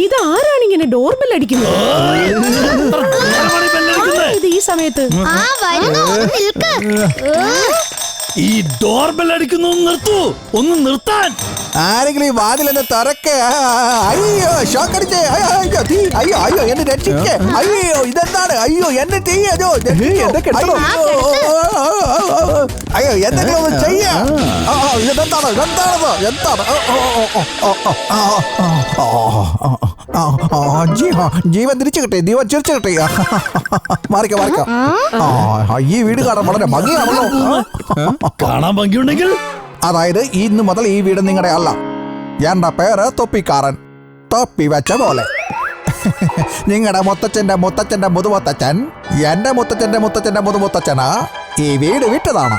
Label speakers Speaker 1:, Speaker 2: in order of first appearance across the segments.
Speaker 1: ഇതാരാണ് ഇങ്ങനെ ഡോർബെൽ അടിക്കുന്നത്? ഇത് ഈ സമയത്ത്
Speaker 2: ഈ ഡോർബെൽ അടിക്കുന്നു, നിർത്തൂ, ഒന്ന് നിർത്താൻ.
Speaker 3: ആരെങ്കിലും ഈ വാതിലെന്ന് തുറക്കേ. അയ്യോ ഷോക്ക് അടിച്ചേ. അയ്യോ അയ്യോ എന്നെ രക്ഷിക്കേ. അയ്യോ ഇതെന്താണ്? അയ്യോ എന്നെ ചെയ്യോ. അയ്യോ എന്തെങ്കിലും ഒന്ന് ചെയ്യാ. ഇതെന്താണ്? ഇതെന്താണത്? എന്താണ്? ജീവൻ തിരിച്ചു കിട്ടേ, ജീവൻ ചിരിച്ചു കിട്ടേ. മാറിക്കോ മാറിക്കോ. ഈ വീട് കാണാൻ വളരെ ഭംഗിയാണല്ലോ.
Speaker 2: കാണാൻ ഭംഗിയുണ്ടെങ്കിൽ
Speaker 3: അതായത് ഇന്ന് മുതൽ ഈ വീട് നിങ്ങളുടെ അല്ല. എന്റെ പേര് തൊപ്പിക്കാരൻ, തൊപ്പി വെച്ച പോലെ. നിങ്ങളുടെ മുത്തച്ഛന്റെ മുത്തച്ഛന്റെ മുതുമുത്തച്ഛൻ എന്റെ മുത്തച്ഛന്റെ മുത്തച്ഛന്റെ മുതുമുത്തച്ഛന് ഈ വീട് വിട്ടതാണ്.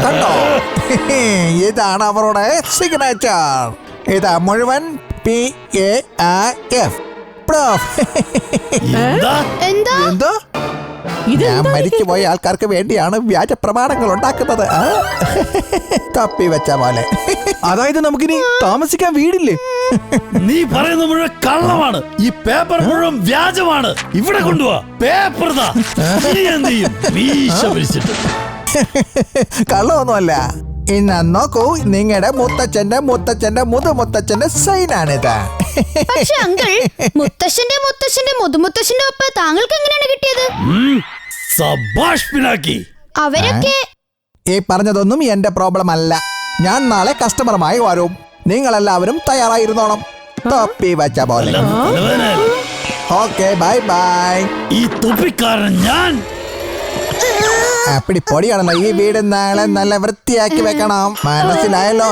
Speaker 3: കണ്ടോ? ഇതാണ് അവരുടെ സിഗ്നേച്ചർ. ഇത് മുഴുവൻ PAF. എന്തോ? ഞാൻ മരിച്ചുപോയ ആൾക്കാർക്ക് വേണ്ടിയാണ് വ്യാജ പ്രമാണങ്ങൾ ഉണ്ടാക്കുന്നത്. തപ്പി വെച്ച പോലെ.
Speaker 4: അതായത് നമുക്കിനി താമസിക്കാൻ വീടില്ലേ?
Speaker 2: നീ പറയുന്ന മുഴുവൻ കള്ളമാണ്. ഈ പേപ്പർ മുഴുവൻ വ്യാജമാണ്. ഇവിടെ കൊണ്ടുപോവാ പേപ്പർ.
Speaker 3: കള്ളമൊന്നുമല്ല. ഇന്ന് നോക്കൂ, നിങ്ങളുടെ മുത്തച്ഛന്റെ മുത്തച്ഛന്റെ മുതുമുത്തച്ഛന്റെ സൈനാണിത്.
Speaker 5: പക്ഷെ അങ്കിൾ, മുത്തശ്ശന്റെ മുത്തശ്ശന്റെ മുതുമുത്തശ്ശന്റെ ഒപ്പ് താങ്കൾക്ക് എങ്ങനെയാണ് കിട്ടിയത്? അവരൊക്കെ
Speaker 3: ഈ പറഞ്ഞതൊന്നും എന്റെ പ്രോബ്ലം അല്ല. ഞാൻ നാളെ കസ്റ്റമറുമായി വരും. നിങ്ങളെല്ലാവരും തയ്യാറായിരുന്നോണം. തൊപ്പി വെച്ച പോലെ. Okay, bye bye.
Speaker 2: ഈ തൊപ്പിക്കാരൻ ഞാൻ.
Speaker 3: അപ്പടി പൊടിയാണല്ലോ. ഈ വീട് നാളെ നല്ല വൃത്തിയാക്കി വെക്കണം. മനസ്സിലായല്ലോ?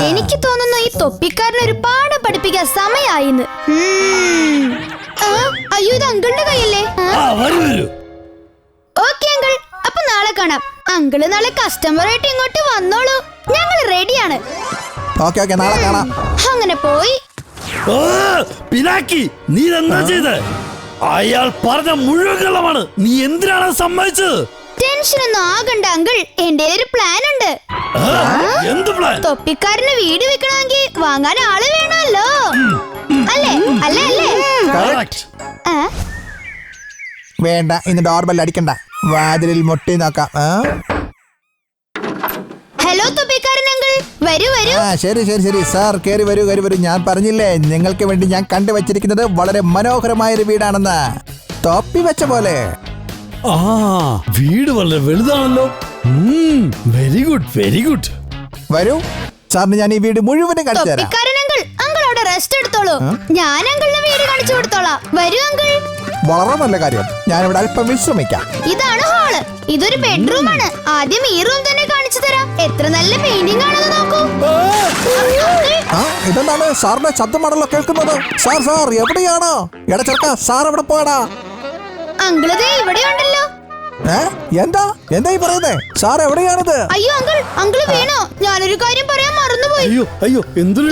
Speaker 5: എനിക്ക് തോന്നുന്നു ഈ തൊപ്പിക്കാരന് ഒരു പാഠം പഠിപ്പിക്കാൻ സമയായിന്ന്. അയ്യോ, ഇത് അങ്കിളിന്റെ കയ്യല്ലേ? ഓക്കെ അങ്കിൾ, അപ്പൊ നാളെ കാണാം. അങ്കിള് നാളെ കസ്റ്റമറായിട്ട് ഇങ്ങോട്ട് വന്നോളൂ. ഞങ്ങൾ റെഡിയാണ്.
Speaker 3: ഓക്കെ ഓക്കെ, നാളെ കാണാം.
Speaker 5: അങ്ങനെ പോയി.
Speaker 2: പിനാക്കി, നീ എന്താ ചെയ്ത്? അയാൾ പറഞ്ഞ മുഴുവൻ കള്ളമാണ്. നീ എന്തിനാണ് സമ്മതിച്ചത്?
Speaker 5: ടെൻഷനൊന്നും ആകണ്ട അങ്കിൾ, എന്റെ ഒരു പ്ലാൻ ഉണ്ട്.
Speaker 2: എന്ത് പ്ലാൻ?
Speaker 5: തൊപ്പിക്കാരന് വീട് വെക്കണമെങ്കിൽ വാങ്ങാൻ ആള് വേണമല്ലോ. അല്ലേ അല്ലേ അല്ലേ?
Speaker 3: വേണ്ട, ഇന്ന് ഡോർബെൽ അടിക്കണ്ട. വാതിലിൽ മുട്ടി നോക്കാം.
Speaker 5: ഹലോ തൊപ്പിക്കാരൻ അങ്കിൾ, വരൂ വരൂ.
Speaker 3: ശരി ശരി ശരി സാർ, കേറി വരൂ കേറി വരൂ. ഞാൻ പറഞ്ഞില്ലേ, നിങ്ങൾക്ക് വേണ്ടി ഞാൻ കണ്ടുവച്ചിരിക്കുന്നത് വളരെ മനോഹരമായൊരു വീടാണെന്ന്. തൊപ്പി വെച്ച പോലെ.
Speaker 2: വീട് വളരെ വലുതാണല്ലോ. Very good very good.
Speaker 3: വരൂ സാറിന് ഞാൻ ഈ വീട് മുഴുവനും കാണിച്ചു തരാം.
Speaker 5: അങ്കിൾ അവിടെ റെസ്റ്റ് എടുത്തോളൂ. ഞാൻ അങ്കിളിന് വീട് കാണിച്ചു കൊടുത്തോളാം. വരൂ അങ്കിൾ.
Speaker 3: വളരെ നല്ല കാര്യം. ഞാനിവിടെ അല്പം വിശ്രമിക്കാം.
Speaker 5: ഇതാണ് ഹാള്. ഇതൊരു ബെഡ്റൂം ആണ്. ആദ്യം ഈ റൂം തന്നെ കാണിച്ചു തരാം. എത്ര നല്ല പെയിന്റിംഗ് ആണെന്ന് നോക്കൂ.
Speaker 3: ഇതെന്താണ് സാറിന്റെ ശബ്ദമാണല്ലോ കേൾക്കുന്നത്? സാർ സാർ എവിടെയാണ്? എടാ ചെറുക്ക, സാർ എവിടെ പോയടാ?
Speaker 5: അങ്കിൾ ദേ ഇവിടെ ഉണ്ടല്ലോ.
Speaker 3: എന്താ എന്താ ഈ പറയുന്നേ? സാർ എവിടെയാണിത്?
Speaker 5: അയ്യോ അങ്കിൾ, അങ്കിൾ വീണോ? ഞാനൊരു കാര്യം പറയാൻ മറന്നുപോയി.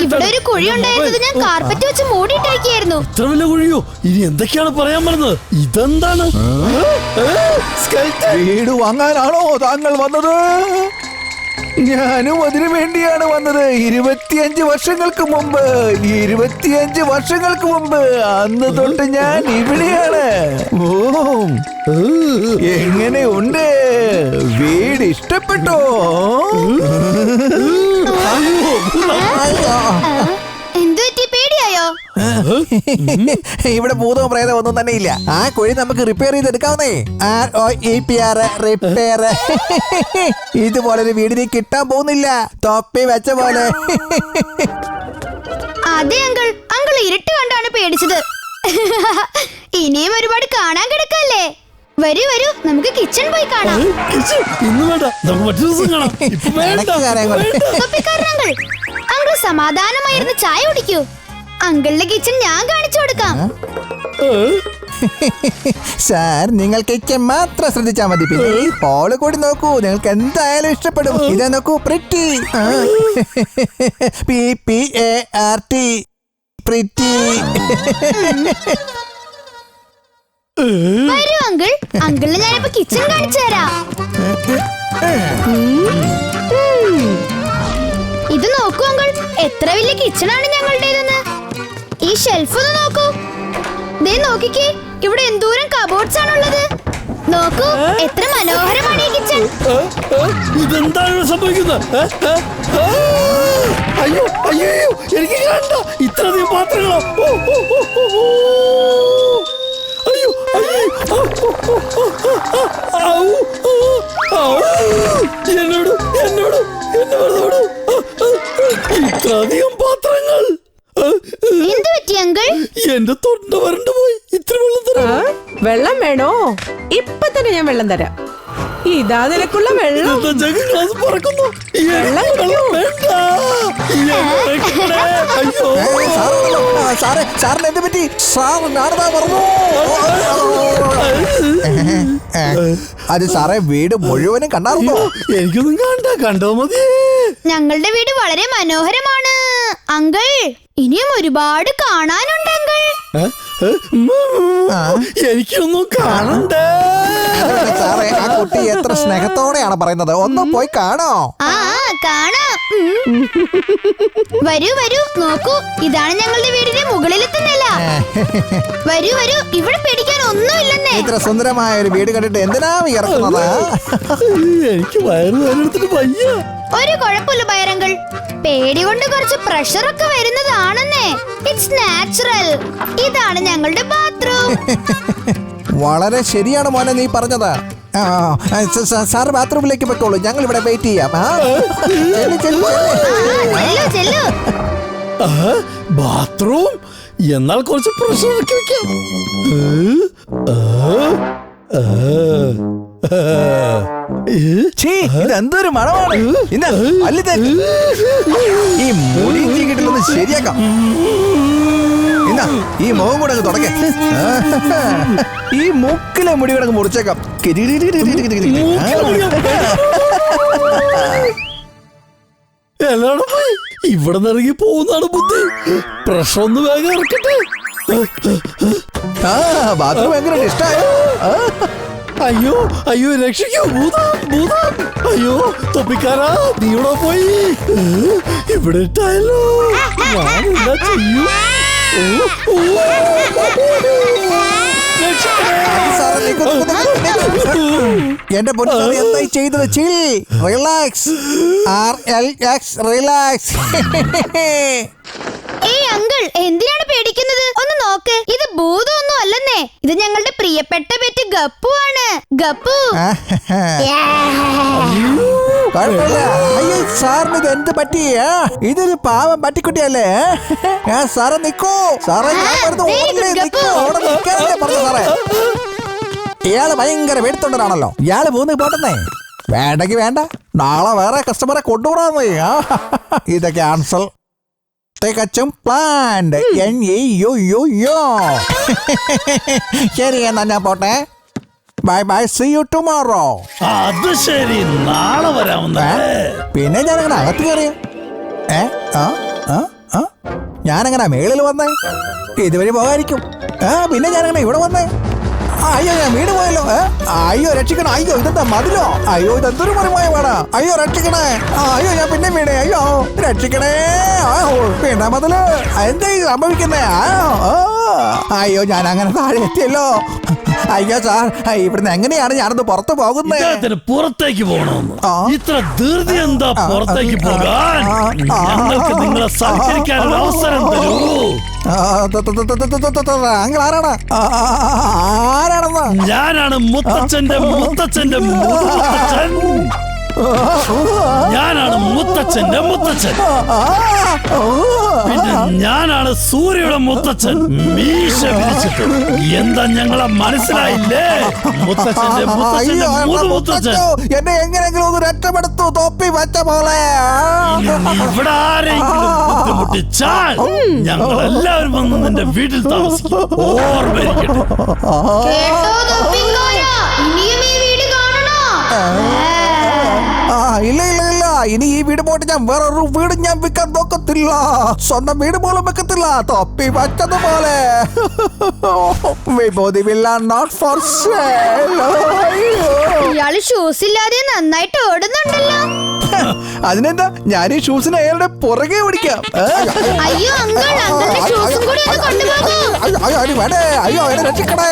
Speaker 5: ഇവിടെ ഒരു കുഴി ഉണ്ടായിരുന്നത് ഞാൻ കാർപ്പറ്റ് വെച്ച് മൂടിയിട്ടിരിക്കുകയായിരുന്നു.
Speaker 2: ഇത്ര വലിയ കുഴിയോ? ഇനി എന്തൊക്കെയാണ് പറയാൻ പറഞ്ഞത്? ഇതെന്താണ്?
Speaker 3: വീട് വാങ്ങാനാണോ താങ്കൾ വന്നത്? ഞാനും അതിനു വേണ്ടിയാണ് വന്നത്. 25 വർഷങ്ങൾക്ക് മുമ്പ്, 25 വർഷങ്ങൾക്ക് മുമ്പ്. അന്ന് തൊട്ട് ഞാൻ ഇവിടെയാണ്. എങ്ങനെയുണ്ട്? വീട് ഇഷ്ടപ്പെട്ടോ?
Speaker 5: പേടിയായോ?
Speaker 3: ഇവിടെ ഭൂതോ പ്രേതം ഒന്നും തന്നെ ഇല്ല. ആ കുഴി നമുക്ക് റിപ്പയർ ചെയ്തെടുക്കാവുന്നേ. ROEPR repair. ഇതുപോലൊരു വീട് നീ കിട്ടാൻ പോകുന്നില്ല. തൊപ്പി വെച്ച പോലെ.
Speaker 5: അതെ അങ്കിൾ, അങ്കിൾ ഇരുട്ട് കണ്ടാണ് പേടിച്ചത്. ഇനിയും ഒരുപാട് കാണാൻ കിടക്കല്ലേ. വരൂ വരൂ, നമുക്ക് കിച്ചൺ പോയി കാണാം. അങ്കിൾ സമാധാനമായിരുന്നു ചായ കുടിക്കൂ. അങ്കിളിന്റെ കിച്ചൺ ഞാൻ കാണിച്ചു കൊടുക്കാം.
Speaker 3: സാർ, നിങ്ങൾ കിച്ചൺ മാത്രം ശ്രദ്ധിച്ചാൽ മതി. പിന്നെ ഈ ഹോള് കൂടി നോക്കൂ, നിങ്ങൾക്ക് എന്തായാലും ഇഷ്ടപ്പെടും. ഇതാ നോക്കൂ, പ്രിറ്റി. PPART pretty.
Speaker 5: വരൂ അങ്കിൾ, അങ്കിളിന് ഞാനിപ്പോ കിച്ചൺ കാണിച്ചു തരാം. ഇത് നോക്കൂ അങ്കിൾ, എത്ര വലിയ കിച്ചണാണ് ഞങ്ങളുടേതെന്ന്. ഈ ഷെൽഫ് ഒന്ന് നോക്കൂ. ദേ നോക്കിക്കേ, ഇവിടെ എന്തോരം കബോർഡ്സ് ആണുള്ളത്. നോക്കൂ, എത്ര മനോഹരമാണ് ഈ കിച്ചൺ.
Speaker 2: ഇതെന്താണ് സംഭവിക്കുന്നത്? അയ്യോ അയ്യോ എനിക്ക് കണ്ട ഇത്രയധികം പാത്രങ്ങളോ. അയ്യോ എന്നോട് എന്നോട് എന്നോട് ഇത്രയധികം പാത്രങ്ങൾ.
Speaker 5: എന്ത് പറ്റി അങ്കിൾ?
Speaker 2: എന്റെ തൊണ്ട വരണ്ടു പോയി. ഇത്ര വെള്ളം തരാം.
Speaker 1: വെള്ളം വേണോ? ഇപ്പൊ തന്നെ ഞാൻ വെള്ളം തരാം. ഇതാ നിനക്കുള്ള വെള്ളം.
Speaker 2: എന്താ ജഗ് ഗ്ലാസ് പറക്കുന്നു.
Speaker 1: വെള്ളം
Speaker 2: വെള്ളം വേണ്ട. അയ്യോ
Speaker 3: സാറേ സാറിന് എന്ത് പറ്റി? സാർ ഞാനതാ പറഞ്ഞു. അത് സാറേ വീട് മുഴുവനും കണ്ടാർന്നോ?
Speaker 2: എനിക്കൊന്നും കണ്ടോ മതി.
Speaker 5: ഞങ്ങളുടെ വീട് വളരെ മനോഹരമാണ് അങ്കിൾ. ഇനിയും ഒരുപാട് കാണാനുണ്ട് അങ്കിൾ.
Speaker 2: എനിക്കൊന്നും കാണണ്ടേ.
Speaker 3: സാറേ ആ കുട്ടി എത്ര സ്നേഹത്തോടെയാണ് പറയുന്നത്. ഒന്ന് പോയി കാണോ.
Speaker 5: ആ കാണാം. വരൂ വരൂ, നോക്കൂ, ഇതാണ് ഞങ്ങളുടെ വീടിന്റെ മുകളിലത്തെ നില. വരൂ വരൂ, ഇവിടെ പേടിക്കാൻ ഒന്നുമില്ലെന്നേ.
Speaker 3: ഇത്ര സുന്ദരമായ ഒരു വീട് കണ്ടിട്ട് എന്തിനാ ഇറക്കുന്നത്?
Speaker 2: എനിക്ക് വയറുവേദനെടുത്തിട്ട് വയ്യ.
Speaker 5: ഒരു കുഴപ്പമില്ല ബയരങ്കൾ. പേടി കൊണ്ട് കുറച്ച് പ്രഷർ ഒക്കെ വരുന്നതാണെന്നേ. It's natural. ഇതാണ് ഞങ്ങളുടെ ബാത്റൂം.
Speaker 3: വളരെ ശരിയാണ് മോനെ നീ പറഞ്ഞത്. സാറ് ബാത്റൂമിലേക്ക് വെക്കോളൂ, ഞങ്ങൾ ഇവിടെ വെയിറ്റ് ചെയ്യാം.
Speaker 5: ചെല്ലു.
Speaker 2: ബാത്റൂം എന്നാൽ കുറച്ച് പ്രശ്നം ആക്കി വെക്കാം.
Speaker 4: ഇതെന്തൊരു മണമാണ്. ഇന്ന് അല്ലേ ഈ മുടി ചീകിട്ടിലൊന്ന് ശരിയാക്കാം. ഇന്നാ ഈ മുഖം കൂടെ അങ്ങ് തുടങ്ങ. ഈ മൂക്കിലെ മുടി കൂടെ അങ്ങ് മുറിച്ചേക്കാം.
Speaker 2: എല്ലാടും പോയി. ഇവിടെ നിറങ്ങി പോകുന്നതാണ് ബുദ്ധി. പ്രശ്നം ഒന്ന് വേഗം ഇറക്കട്ടെ.
Speaker 3: ബാത്റൂം എങ്ങനെ ഇഷ്ടമായോ?
Speaker 2: അയ്യോ അയ്യോ രക്ഷിക്കൂ. ഭൂതം ഭൂതം. അയ്യോ തൊപ്പിക്കാരാ, നീ ഇവിടെ പോയി. ഇവിടെ ഇട്ടായല്ലോ. ഞാൻ എന്താ ചെയ്യൂ?
Speaker 3: എന്റെ പൊന്നു എന്തായി ചെയ്തത്? ചിൽ, റിലാക്സ്, RLX, റിലാക്സ്.
Speaker 5: ഏയ് അങ്കിൾ, എന്തിനാണ് പേടിക്കുന്നത്? ഒന്ന് നോക്ക്, ഇത് ഭൂതമൊന്നും അല്ലെന്നേ. ഇത് ഞങ്ങളുടെ പ്രിയപ്പെട്ട പെറ്റ് ഗപ്പു ആണ്. ഗപ്പു.
Speaker 3: കുഴപ്പമില്ല. അയ്യോ സാറിന് ഇത് എന്ത് പറ്റിയ? ഇതൊരു പാവം പട്ടിക്കുട്ടിയല്ലേ? സാറേ നിക്കൂ. സാറേ ഞാൻ പറഞ്ഞു ഓടല്ലേ, നിക്കൂ. അവിടെ നിൽക്കാനല്ലേ പറഞ്ഞു സാറേ. ഇയാള് ഭയങ്കര വെടുത്തൊണ്ടനാണല്ലോ. ഇയാള് മൂന്ന് പോട്ടെന്നേ. വേണ്ടെങ്കി വേണ്ട, നാളെ വേറെ കസ്റ്റമറെ കൊണ്ടുപോകാൻ. ഇത് ക്യാൻസൽ. തികച്ചും പ്ലാൻഡ്. ശരി എന്നാ ഞാൻ പോട്ടെ. Bye bye, see you tomorrow.
Speaker 2: അത് ശരി, നാളെ വരാമെന്ന്.
Speaker 3: പിന്നെ ഞാനങ്ങനെ അകത്ത് കയറിയ ഞാനങ്ങനെ മേളിൽ വന്നേ. ഇതുവഴി പോകാതിരിക്കും. പിന്നെ ഞാനങ്ങനെ ഇവിടെ വന്നേ. അയ്യോ ഞാൻ വീട് പോയല്ലോ. അയ്യോ രക്ഷിക്കണേ. അയ്യോ ഇതെന്താ മതിലോ? അയ്യോ ഇതെന്തൊരു മറിമായ വേടാ. അയ്യോ രക്ഷിക്കണേ. അയ്യോ ഞാൻ പിന്നെ വീണേ. അയ്യോ രക്ഷിക്കണേ. പിന്നെ മതില്. എന്താ ഈ സംഭവിക്കുന്നേ? അയ്യോ ഞാൻ അങ്ങനെ താഴെ എത്തിയല്ലോ. അയ്യോ സാർ, ഇവിടുന്ന് എങ്ങനെയാണ് ഞാനത് പുറത്തു പോകുന്നത്?
Speaker 2: പുറത്തേക്ക് പോകണമെന്ന് ഇത്ര ധൃതി എന്താ? പുറത്തേക്ക് പോകാൻ ഞങ്ങൾക്ക് നിങ്ങളെ സൽക്കരിക്കാനുള്ള അവസരം തരൂ.
Speaker 3: ആരാണ്? ആരാണെന്ന്?
Speaker 2: ഞാനാണ് മുത്തച്ഛന്റെ മുത്തച്ഛന്റെ മുത്തച്ഛൻ. ഞാനാണ് മുത്തച്ഛന്റെ മുത്തച്ഛൻ. പിന്നെ ഞാനാണ് സൂര്യയുടെ മുത്തച്ഛൻ. മീശ വിരിച്ചിട്ട്. എന്താ ഞങ്ങളെ മനസ്സിലായില്ലേ? മുത്തച്ഛന്റെ മുത്തച്ഛന്റെ മുത്തച്ഛൻ.
Speaker 3: എന്നെ എങ്ങനെയെങ്കിലും ഒന്ന് രക്ഷപ്പെടുത്തു, തൊപ്പി വെച്ച പോലെ.
Speaker 2: ഇവിടെ ആരെങ്കിലും ബുദ്ധിമുട്ടിച്ചാൽ ഞങ്ങൾ എല്ലാവരും വന്ന് നിന്റെ വീട്ടിൽ താമസിക്കും. ഓർമ്മയിരിക്കട്ടെ.
Speaker 5: ഇനിയും ഈ വീട് കാണണോ?
Speaker 3: ഇല്ല ഇല്ല ഇല്ല, ഇനി ഈ വീട് പോയിട്ട് ഞാൻ വേറൊരു വീട് ഞാൻ വിൽക്കാൻ നോക്കത്തില്ല. സ്വന്തം വീട് പോലും വെക്കത്തില്ല. തൊപ്പി വച്ചതുപോലെ. വിഭൂതി വില്ല നോട്ട് ഫോർ സെയിൽ.
Speaker 5: ഇയാള് ഷൂസ് ഇല്ലാതെ നന്നായിട്ട് ഓടുന്നുണ്ടല്ലോ.
Speaker 4: അതിനെന്താ, ഞാൻ ഈ ഷൂസിന് അയാളുടെ പുറകെ ഓടിക്കാം.
Speaker 5: അയ്യോ അങ്കിൾ, അങ്കിളുടെ ഷൂസും കൂടി ഒന്ന് കൊണ്ടുപോകൂ.
Speaker 3: അയ്യോ അയ്യോ അയ്യോ വേണേ അയ്യോ എന്നെ രക്ഷിക്കണേ